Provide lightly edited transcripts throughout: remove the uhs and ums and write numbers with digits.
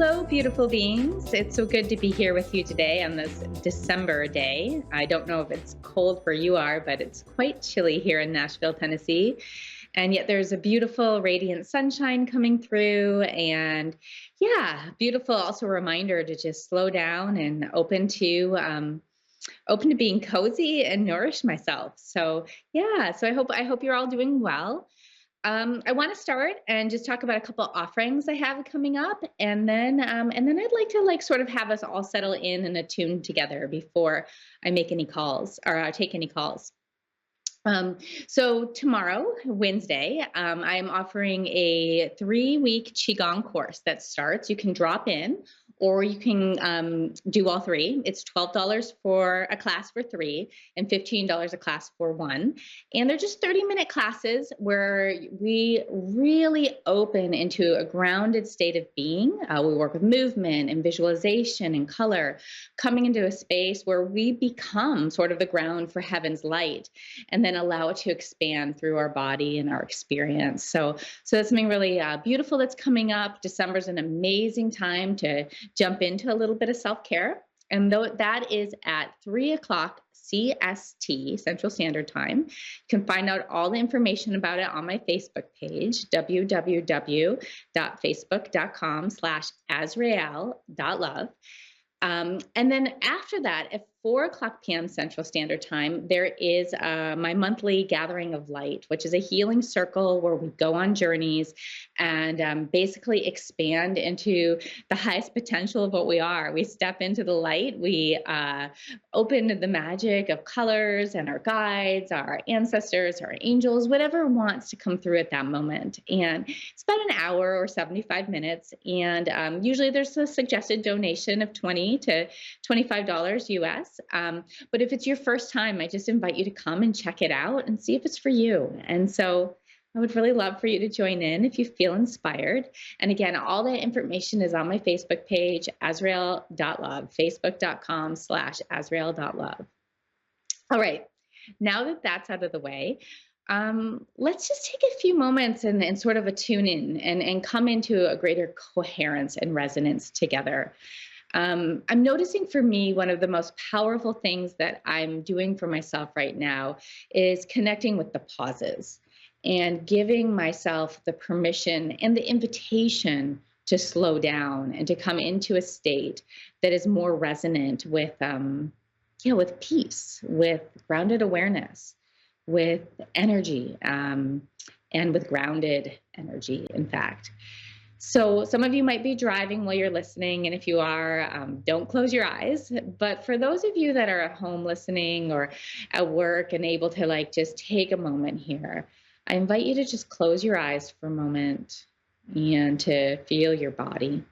Hello, beautiful beings. It's so good to be here with you today on this December day. I don't know if it's cold where you are, but it's quite chilly here in Nashville, Tennessee. And yet there's a beautiful, radiant sunshine coming through. And yeah, beautiful. Also a reminder to just slow down and open to being cozy and nourish myself. So yeah, so I hope you're all doing well. I want to start and just talk about a couple offerings I have coming up, and then I'd like to like sort of have us all settle in and attune together before I make any calls or take any calls. So tomorrow, Wednesday, I am offering a 3-week Qigong course that starts. You can drop in or you can do all three. It's $12 for a class for three and $15 a class for one. And they're just 30-minute classes where we really open into a grounded state of being. We work with movement and visualization and color, coming into a space where we become sort of the ground for heaven's light, and then allow it to expand through our body and our experience. So that's something really beautiful that's coming up. December is an amazing time to jump into a little bit of self-care. And though that is at 3 o'clock CST, Central Standard Time. You can find out all the information about it on my Facebook page, www.facebook.com/Asrael.love. And then after that, at 4 o'clock p.m. Central Standard Time, there is my monthly Gathering of Light, which is a healing circle where we go on journeys and basically expand into the highest potential of what we are. We step into the light. We open to the magic of colors and our guides, our ancestors, our angels, whatever wants to come through at that moment. And it's about an hour or 75 minutes. And usually there's a suggested donation of $20 to $25 US. But if it's your first time, I just invite you to come and check it out and see if it's for you. And so I would really love for you to join in if you feel inspired. And again, all that information is on my Facebook page, Asrael.love, facebook.com/Asrael.love. All right, now that that's out of the way, let's just take a few moments and sort of attune in and come into a greater coherence and resonance together. I'm noticing for me, one of the most powerful things that I'm doing for myself right now is connecting with the pauses and giving myself the permission and the invitation to slow down and to come into a state that is more resonant with, with peace, with grounded awareness, with energy, and with grounded energy, in fact. So some of you might be driving while you're listening, and if you are, don't close your eyes. But for those of you that are at home listening or at work and able to like just take a moment here, I invite you to just close your eyes for a moment and to feel your body.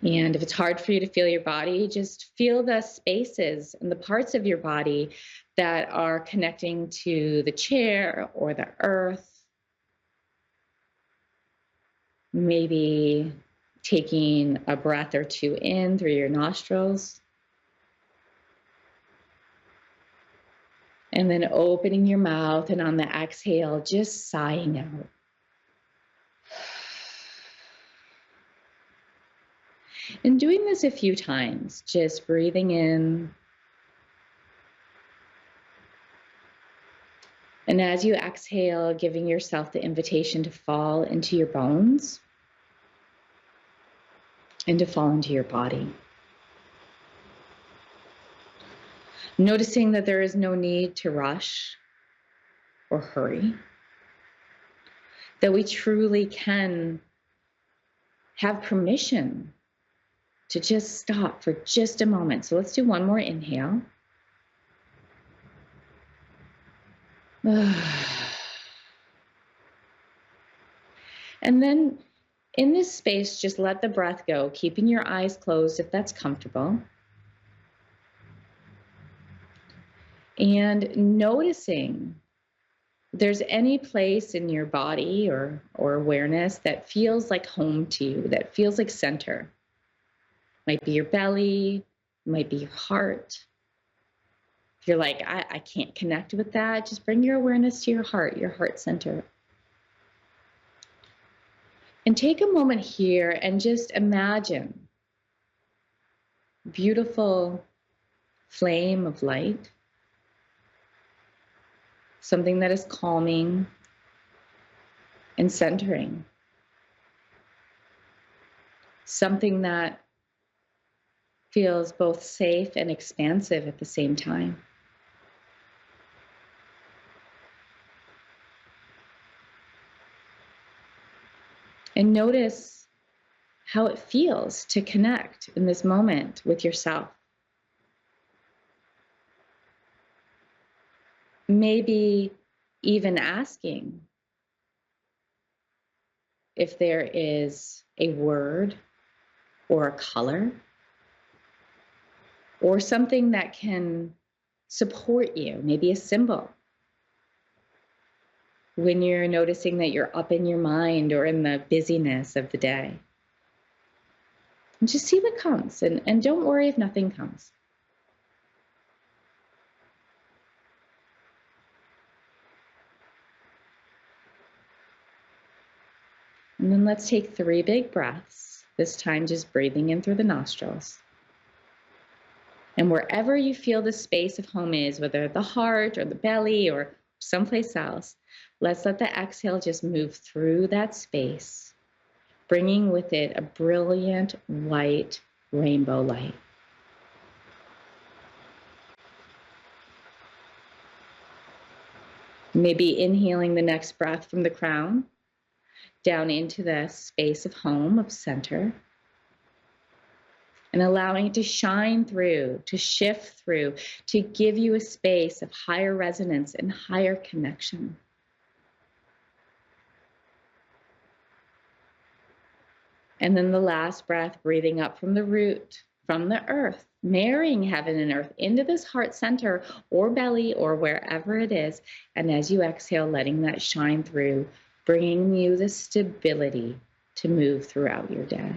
And if it's hard for you to feel your body, just feel the spaces and the parts of your body that are connecting to the chair or the earth. Maybe taking a breath or two in through your nostrils. And then opening your mouth, and on the exhale, just sighing out. And doing this a few times, just breathing in. And as you exhale, giving yourself the invitation to fall into your bones and to fall into your body. Noticing that there is no need to rush or hurry, that we truly can have permission to just stop for just a moment. So let's do one more inhale. And then in this space, just let the breath go, keeping your eyes closed if that's comfortable. And noticing if there's any place in your body or awareness that feels like home to you, that feels like center. Might be your belly, might be your heart. If you're like, I can't connect with that, just bring your awareness to your heart center. And take a moment here and just imagine a beautiful flame of light, something that is calming and centering, something that feels both safe and expansive at the same time. And notice how it feels to connect in this moment with yourself. Maybe even asking if there is a word or a color or something that can support you, maybe a symbol, when you're noticing that you're up in your mind or in the busyness of the day. And just see what comes, and don't worry if nothing comes. And then let's take 3 big breaths, this time just breathing in through the nostrils. And wherever you feel the space of home is, whether the heart or the belly or someplace else, let's let the exhale just move through that space, bringing with it a brilliant white rainbow light. Maybe inhaling the next breath from the crown down into the space of home, of center, and allowing it to shine through, to shift through, to give you a space of higher resonance and higher connection. And then the last breath, breathing up from the root, from the earth, marrying heaven and earth into this heart center or belly or wherever it is. And as you exhale, letting that shine through, bringing you the stability to move throughout your day.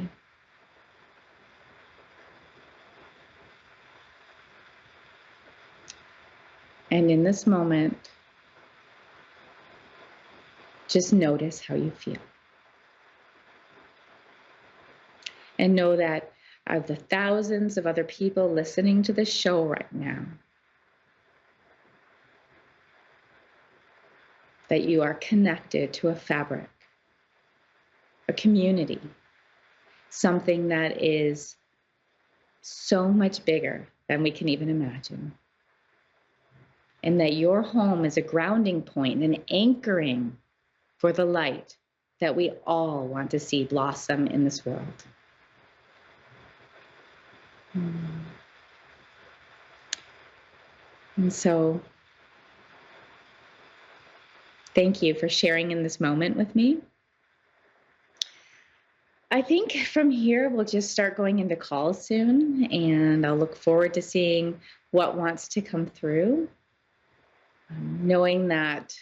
And in this moment, just notice how you feel. And know that of the thousands of other people listening to this show right now, that you are connected to a fabric, a community, something that is so much bigger than we can even imagine. And that your home is a grounding point, an anchoring for the light that we all want to see blossom in this world. And so, thank you for sharing in this moment with me. I think from here, we'll just start going into calls soon, and I'll look forward to seeing what wants to come through. Knowing that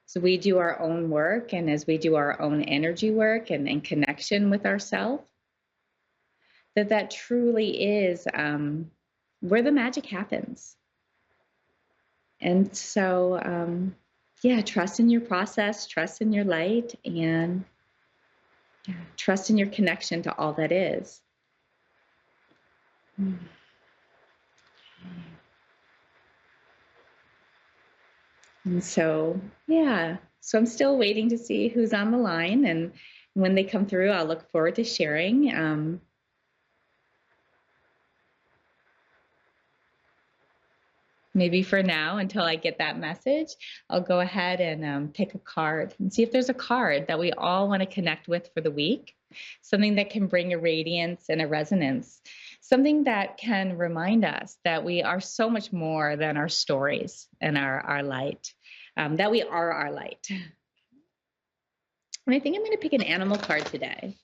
as we do our own work and as we do our own energy work and connection with ourselves, that truly is where the magic happens. And so, yeah, trust in your process, trust in your light, and trust in your connection to all that is. And so, yeah, so I'm still waiting to see who's on the line. And when they come through, I'll look forward to sharing. Maybe for now, until I get that message, I'll go ahead and pick a card and see if there's a card that we all want to connect with for the week. Something that can bring a radiance and a resonance. Something that can remind us that we are so much more than our stories and our light. That we are our light. And I think I'm going to pick an animal card today.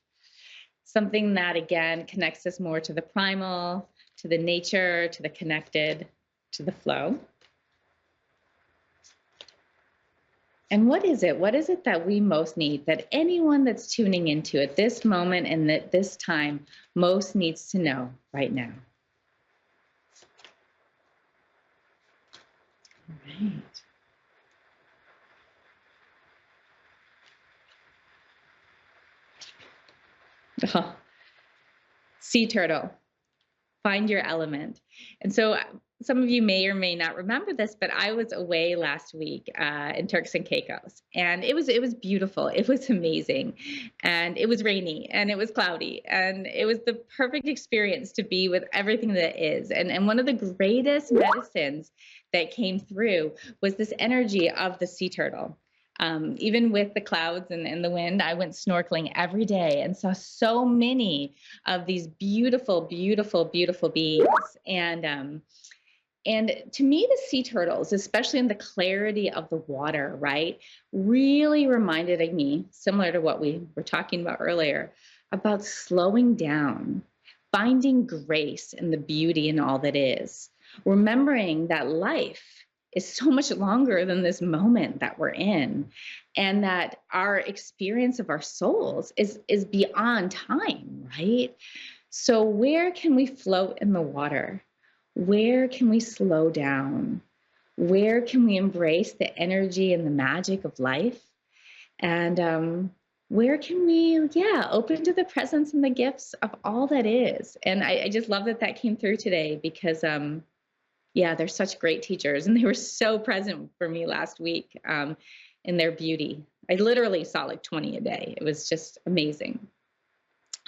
Something that, again, connects us more to the primal, to the nature, to the connected, to the flow. And what is it? What is it that we most need, that anyone that's tuning into at this moment and at this time most needs to know right now? All right. Sea turtle. Find your element. And so some of you may or may not remember this, but I was away last week in Turks and Caicos, and it was beautiful. It was amazing, and it was rainy and it was cloudy, and it was the perfect experience to be with everything that is. And one of the greatest medicines that came through was this energy of the sea turtle. Even with the clouds and the wind, I went snorkeling every day and saw so many of these beautiful, beautiful, beautiful beings. And to me, the sea turtles, especially in the clarity of the water, right, really reminded me, similar to what we were talking about earlier, about slowing down, finding grace in the beauty in all that is, remembering that life is so much longer than this moment that we're in, and that our experience of our souls is beyond time, right? So where can we float in the water? Where can we slow down? Where can we embrace the energy and the magic of life? And where can we, yeah, open to the presence and the gifts of all that is? And I just love that that came through today because, yeah, they're such great teachers, and they were so present for me last week in their beauty. I literally saw like 20 a day. It was just amazing.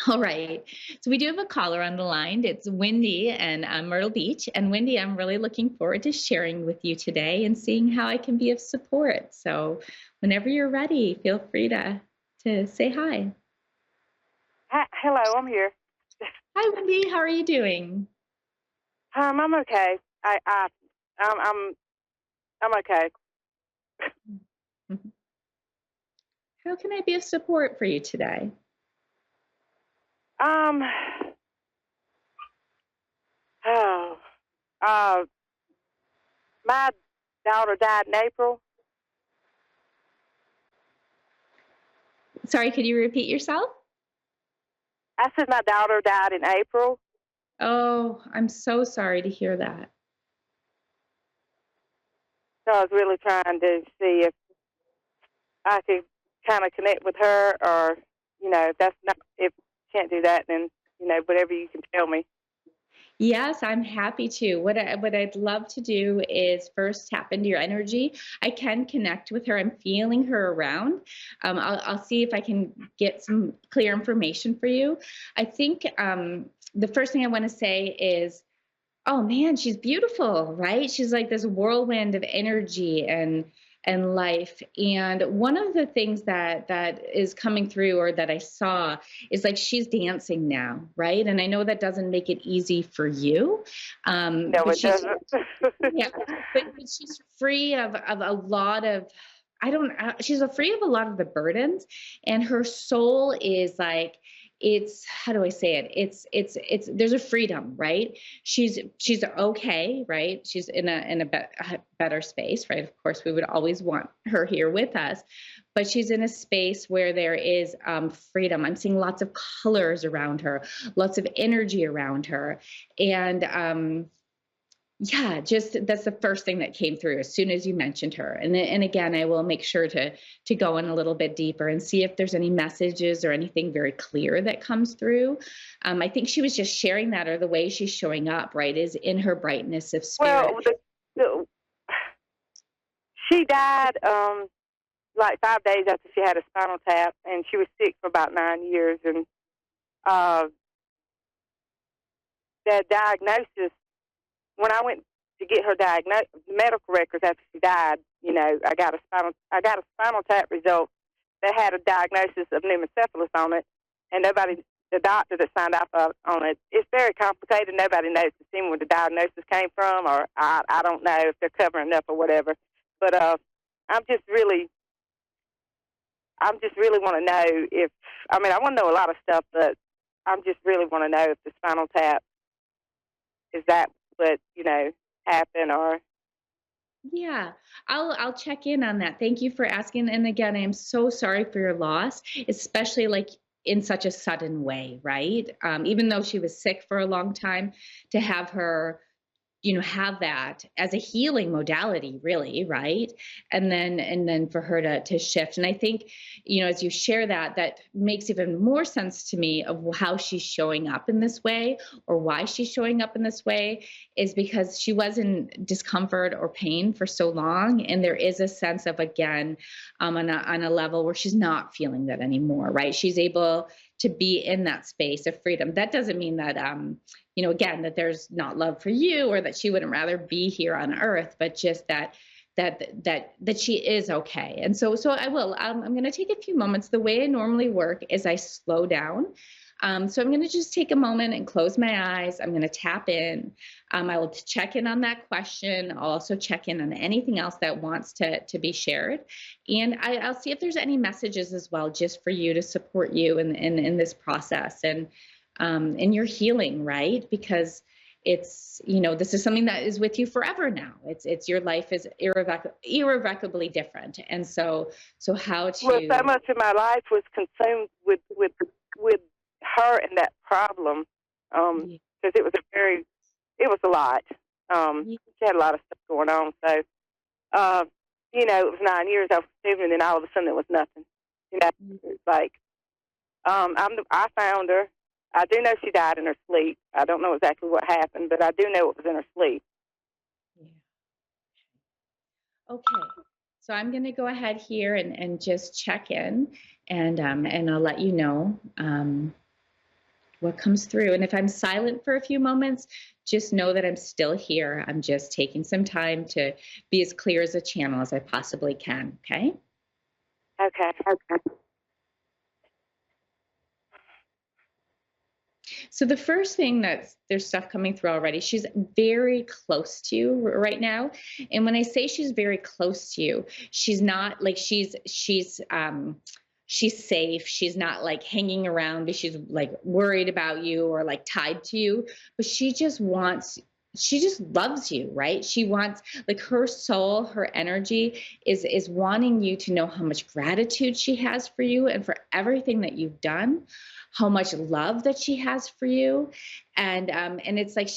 All right. So we do have a caller on the line. It's Wendy and Myrtle Beach. And Wendy, I'm really looking forward to sharing with you today and seeing how I can be of support. So whenever you're ready, feel free to say hi. Hi, hello, I'm here. Hi, Wendy. How are you doing? I'm okay. I'm I'm okay. Mhm. How can I be of support for you today? Um, oh, uh, my daughter died in April. Sorry, could you repeat yourself? I said my daughter died in April, Oh, I'm so sorry to hear that. so I was really trying to see if I could kind of connect with her, or if that's not if you can't do that, then whatever you can tell me. Yes, I'm happy to. What I'd love to do is first tap into your energy. I can connect with her. I'm feeling her around. I'll see if I can get some clear information for you. I think the first thing I want to say is, oh man, she's beautiful, right? She's like this whirlwind of energy and life. And one of the things that is coming through, or that I saw, is like she's dancing now, right? And I know that doesn't make it easy for you, No, but it she's, doesn't. yeah, but she's free of a lot of, I don't, she's free of a lot of the burdens, and her soul is like, it's, how do I say it? It's there's a freedom, right? She's okay, right? She's a better space, right? Of course, we would always want her here with us, but she's in a space where there is freedom. I'm seeing lots of colors around her, lots of energy around her, and yeah, just that's the first thing that came through as soon as you mentioned her. And again, I will make sure to go in a little bit deeper and see if there's any messages or anything very clear that comes through. I think she was just sharing that, or the way she's showing up, right, is in her brightness of spirit. Well, the, she died like 5 days after she had a spinal tap, and she was sick for about 9 years. And uh, the diagnosis, when I went to get her medical records after she died, I got a spinal tap result that had a diagnosis of pneumocephalus on it, and the doctor that signed off on it, it's very complicated. Nobody knows the scene where the diagnosis came from, or I don't know if they're covering up or whatever. But I'm just really, want to know if, I want to know a lot of stuff, but I'm just really want to know if the spinal tap, is that what, happened, or. Yeah, I'll check in on that. Thank you for asking. And again, I am so sorry for your loss, especially like in such a sudden way, right? Even though she was sick for a long time, to have her have that as a healing modality, really, right? And then for her to shift. And I think, as you share that, that makes even more sense to me of how she's showing up in this way, or why she's showing up in this way, is because she was in discomfort or pain for so long. And there is a sense of, again, on a level where she's not feeling that anymore, right? She's able to be in that space of freedom. That doesn't mean that, again, that there's not love for you, or that she wouldn't rather be here on earth, but just that she is okay. And so I will, I'm going to take a few moments. The way I normally work is I slow down. So I'm going to just take a moment and close my eyes. I'm going to tap in. I will check in on that question. I'll also check in on anything else that wants to be shared. And I'll see if there's any messages as well, just for you, to support you in this process, and in your healing, right? Because this is something that is with you forever now. It's your life is irrevocably different. And so how Well, so to, much of my life was consumed with her and that problem, because it was a lot. She had a lot of stuff going on. So, it was 9 years I was consumed, and then all of a sudden it was nothing. It's like, I found her. I do know she died in her sleep. I don't know exactly what happened, but I do know it was in her sleep. yeah. Okay. So I'm going to go ahead here and just check in, and I'll let you know what comes through. And if I'm silent for a few moments, just know that I'm still here. I'm just taking some time to be as clear as a channel as I possibly can. Okay. Okay. So the first thing, there's stuff coming through already. She's very close to you right now. And when I say she's very close to you, she's not like she's safe. She's not like hanging around because she's like worried about you or like tied to you, but she just loves you, right? She wants, like, her soul, her energy is wanting you to know how much gratitude she has for you and for everything that you've done, how much love that she has for you. And it's like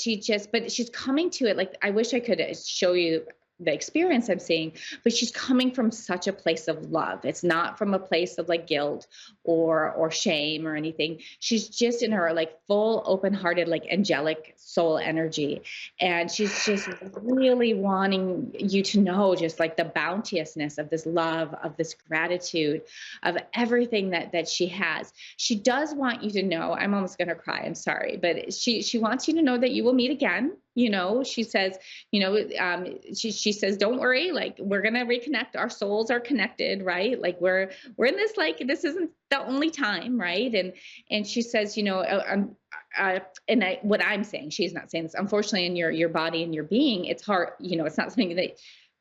but she's coming to it. Like, I wish I could show you the experience I'm seeing, but she's coming from such a place of love. It's not from a place of like guilt or shame or anything. She's just in her like full open-hearted, like angelic soul energy. And she's just really wanting you to know just like the bounteousness of this love, of this gratitude, of everything that she has. She does want you to know, I'm almost going to cry, I'm sorry, but she wants you to know that you will meet again. She says, she says, don't worry, like, we're going to reconnect. Our souls are connected, right? Like, we're in this, like, this isn't the only time, right? And she says, what I'm saying, she's not saying this, unfortunately, in your body and your being, it's hard, it's not something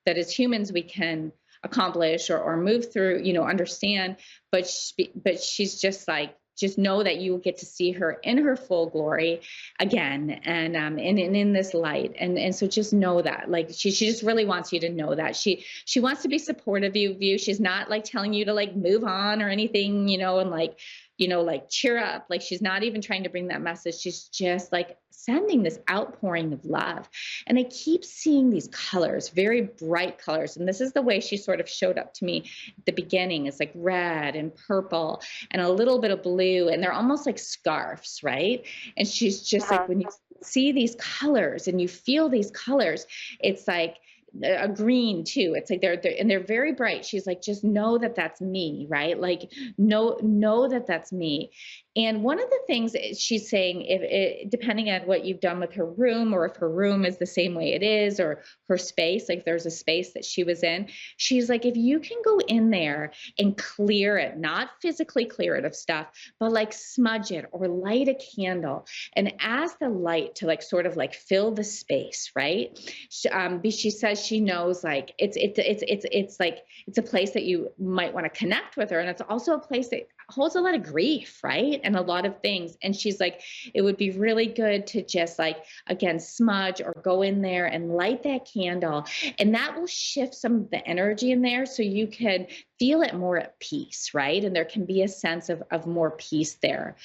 that as humans we can accomplish or move through, understand, but she's just like, just know that you will get to see her in her full glory again, and in this light, and so just know that, like, she just really wants you to know that she wants to be supportive of you. She's not like telling you to like move on or anything, and like, like, cheer up. Like, she's not even trying to bring that message. She's just like sending this outpouring of love. And I keep seeing these colors, very bright colors. And this is the way she sort of showed up to me at the beginning. It's like red and purple and a little bit of blue. And they're almost like scarves, right? And she's just like, when you see these colors and you feel these colors, it's like a green too. It's like they're very bright. She's like, just know that that's me, right? Like, know that that's me. And one of the things she's saying, depending on what you've done with her room, or if her room is the same way it is, or her space, like there's a space that she was in, she's like, if you can go in there and clear it, not physically clear it of stuff, but like smudge it or light a candle and ask the light to like sort of like fill the space, right? She says she knows, like, it's like, it's a place that you might want to connect with her, and it's also a place that holds a lot of grief, right? And a lot of things. And she's like, it would be really good to just like, again, smudge or go in there and light that candle. And that will shift some of the energy in there, so you can feel it more at peace, right? And there can be a sense of more peace there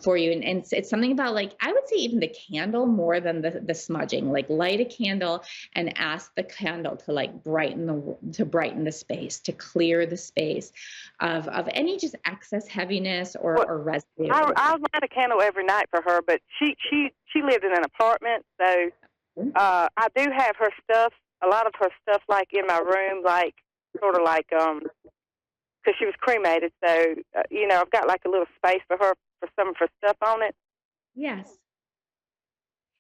for you. And it's something about, like, I would say even the candle more than the smudging. Like, light a candle and ask the candle to, like, brighten the space, to clear the space of any just excess heaviness Well, or residue. I light a candle every night for her, but she lived in an apartment, so I do have her stuff, a lot of her stuff, like in my room, like sort of like because she was cremated, so I've got like a little space for her for some of her stuff on it. Yes.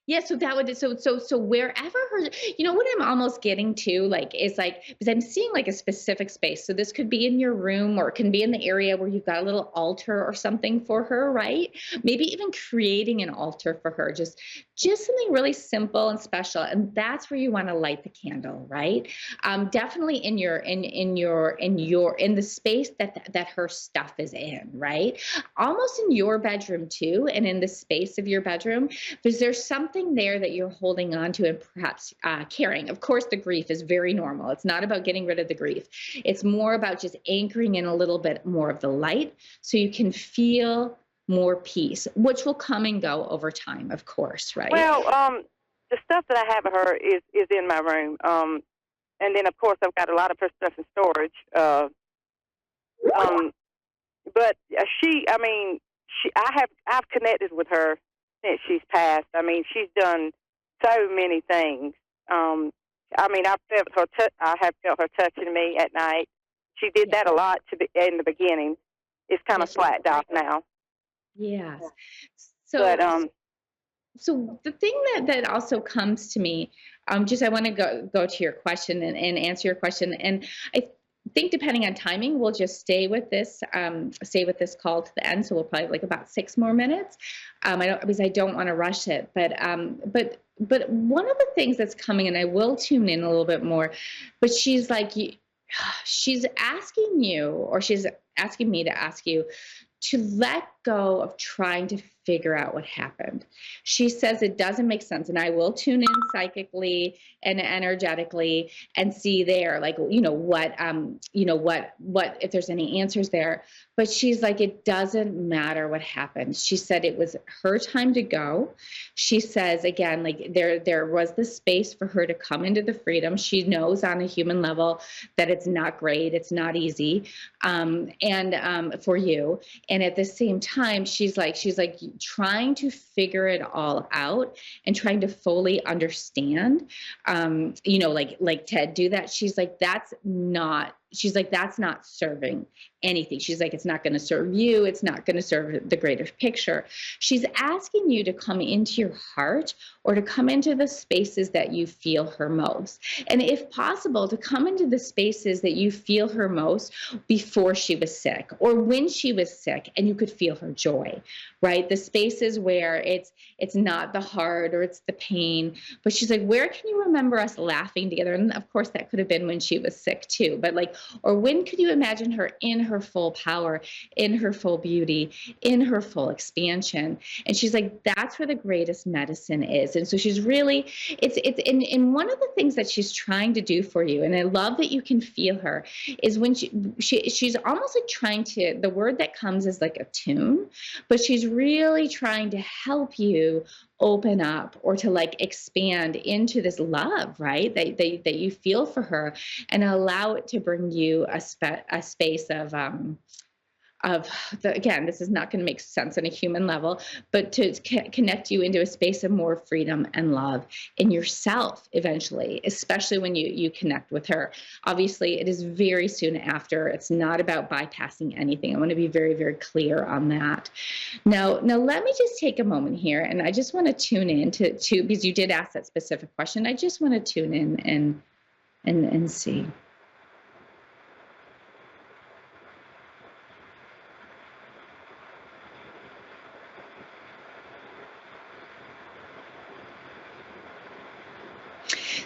Yeah, so that would so wherever her, what I'm almost getting to, like, is like, because I'm seeing like a specific space. So this could be in your room, or it can be in the area where you've got a little altar or something for her, right? Maybe even creating an altar for her, just something really simple and special. And that's where you want to light the candle, right? Definitely in the space that her stuff is in, right? Almost in your bedroom too, and in the space of your bedroom, because there's something there that you're holding on to and perhaps carrying. Of course, the grief is very normal. It's not about getting rid of the grief. It's more about just anchoring in a little bit more of the light so you can feel more peace, which will come and go over time, of course, right? Well, the stuff that I have of her is in my room, and then of course I've got a lot of her stuff in storage. Um, but I mean, I've connected with her since she's passed. I mean, she's done so many things. I mean, I have felt her touching me at night. She did Yeah. that a lot in the beginning. It's kind of Yes, slacked off now. yes. But So so the thing that also comes to me, just I want to go to your question and answer your question. And I think, depending on timing, we'll just stay with this call to the end. So we'll probably like about 6 more minutes. I don't, because I don't want to rush it, but one of the things that's coming, and I will tune in a little bit more, but she's asking you, or she's asking me to ask you to let go of trying to figure out what happened. She says it doesn't make sense. And I will tune in psychically and energetically and see there, like, what, if there's any answers there. But she's like, it doesn't matter what happened. She said it was her time to go. She says, again, like, there was the space for her to come into the freedom. She knows on a human level that it's not great. It's not easy. And for you. And at the same time, she's like trying to figure it all out and trying to fully understand, like Ted do that. She's like, that's not serving anything. She's like, it's not going to serve you. It's not going to serve the greater picture. She's asking you to come into your heart, or to come into the spaces that you feel her most. And if possible, to come into the spaces that you feel her most before she was sick, or when she was sick and you could feel her joy, right? The spaces where it's not the heart or it's the pain, but she's like, where can you remember us laughing together? And of course that could have been when she was sick too, but like, or when could you imagine her in her full power, in her full beauty, in her full expansion? And she's like, that's where the greatest medicine is. And so she's really, it's in one of the things that she's trying to do for you, and I love that you can feel her, is when she's almost like trying to, the word that comes is like attune, but she's really trying to help you open up, or to like expand into this love, right? That you feel for her, and allow it to bring you a space again, this is not going to make sense on a human level, but to connect you into a space of more freedom and love in yourself eventually, especially when you connect with her. Obviously, it is very soon after. It's not about bypassing anything. I want to be very, very clear on that. Now let me just take a moment here, and I just want to tune in to because you did ask that specific question. I just want to tune in and see.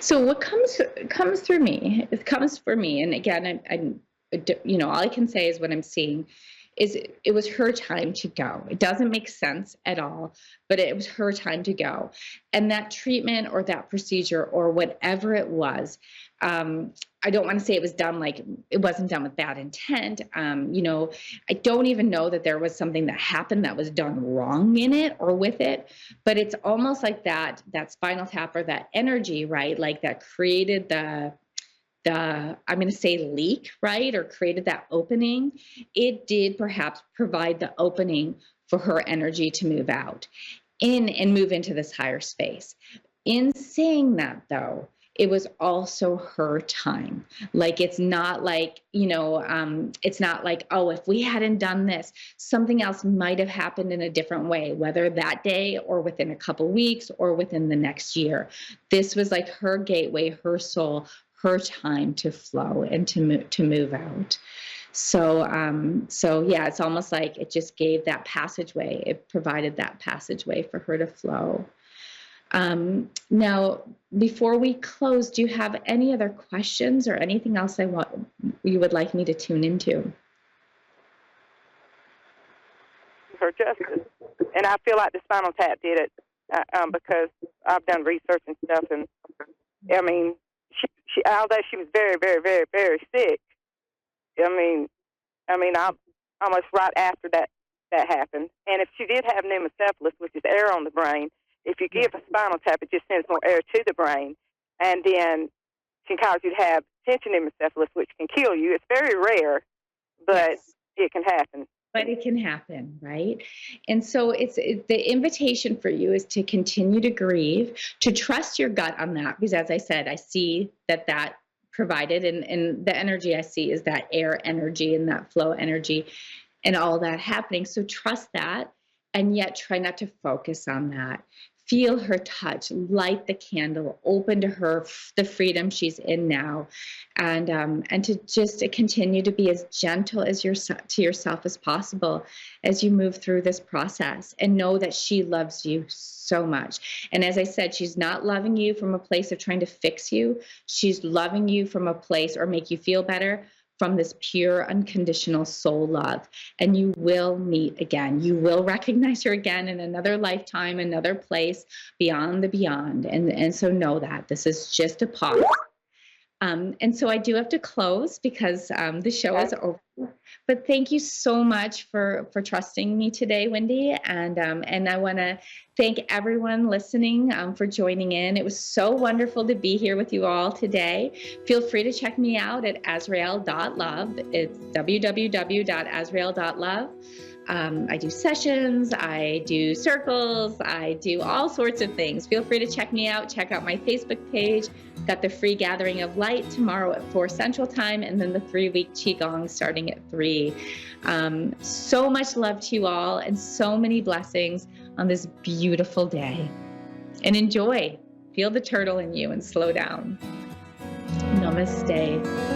So what comes through me, it comes for me, and again, all I can say is what I'm seeing is it was her time to go. It doesn't make sense at all, but it was her time to go. And that treatment or that procedure or whatever it was, I don't want to say it was done like it wasn't done with bad intent. I don't even know that there was something that happened that was done wrong in it or with it, but it's almost like that spinal tap or that energy, right? Like that created the I'm going to say leak, right? Or created that opening. It did perhaps provide the opening for her energy to move out in and move into this higher space. In saying that, though, it was also her time. Like, it's not like, it's not like, oh, if we hadn't done this, something else might have happened in a different way, whether that day or within a couple weeks or within the next year. This was like her gateway, her soul, her time to flow and to move out. So yeah, it's almost like it just gave that passageway. It provided that passageway for her to flow. Now, before we close, do you have any other questions or anything else you would like me to tune into? Her justice, and I feel like the spinal tap did it because I've done research and stuff, and I mean, she although she was very, very, very, very sick. I almost right after that happened. And if she did have pneumocephalus, which is air on the brain, if you give a spinal tap, it just sends more air to the brain, and then can cause you to have tension pneumocephalus, which can kill you. It's very rare, but it can happen. But it can happen, right? And so the invitation for you is to continue to grieve, to trust your gut on that, because as I said, I see that provided, and the energy I see is that air energy and that flow energy and all that happening. So trust that, and yet try not to focus on that. Feel her touch, light the candle, open to her the freedom she's in now, and to just continue to be as gentle as to yourself as possible as you move through this process, and know that she loves you so much. And as I said, she's not loving you from a place of trying to fix you. She's loving you from a place, or make you feel better, from this pure, unconditional soul love. And you will meet again. You will recognize her again in another lifetime, another place, beyond the beyond. And so know that this is just a pause. And so I do have to close because the show is over. But thank you so much for trusting me today, Wendy. And I want to thank everyone listening for joining in. It was so wonderful to be here with you all today. Feel free to check me out at asrael.love. It's www.asrael.love. I do sessions, I do circles, I do all sorts of things. Feel free to check me out. Check out my Facebook page. Got the free Gathering of Light tomorrow at 4 Central Time, and then the 3-week Qigong starting at 3. So much love to you all, and so many blessings on this beautiful day. And enjoy. Feel the turtle in you and slow down. Namaste.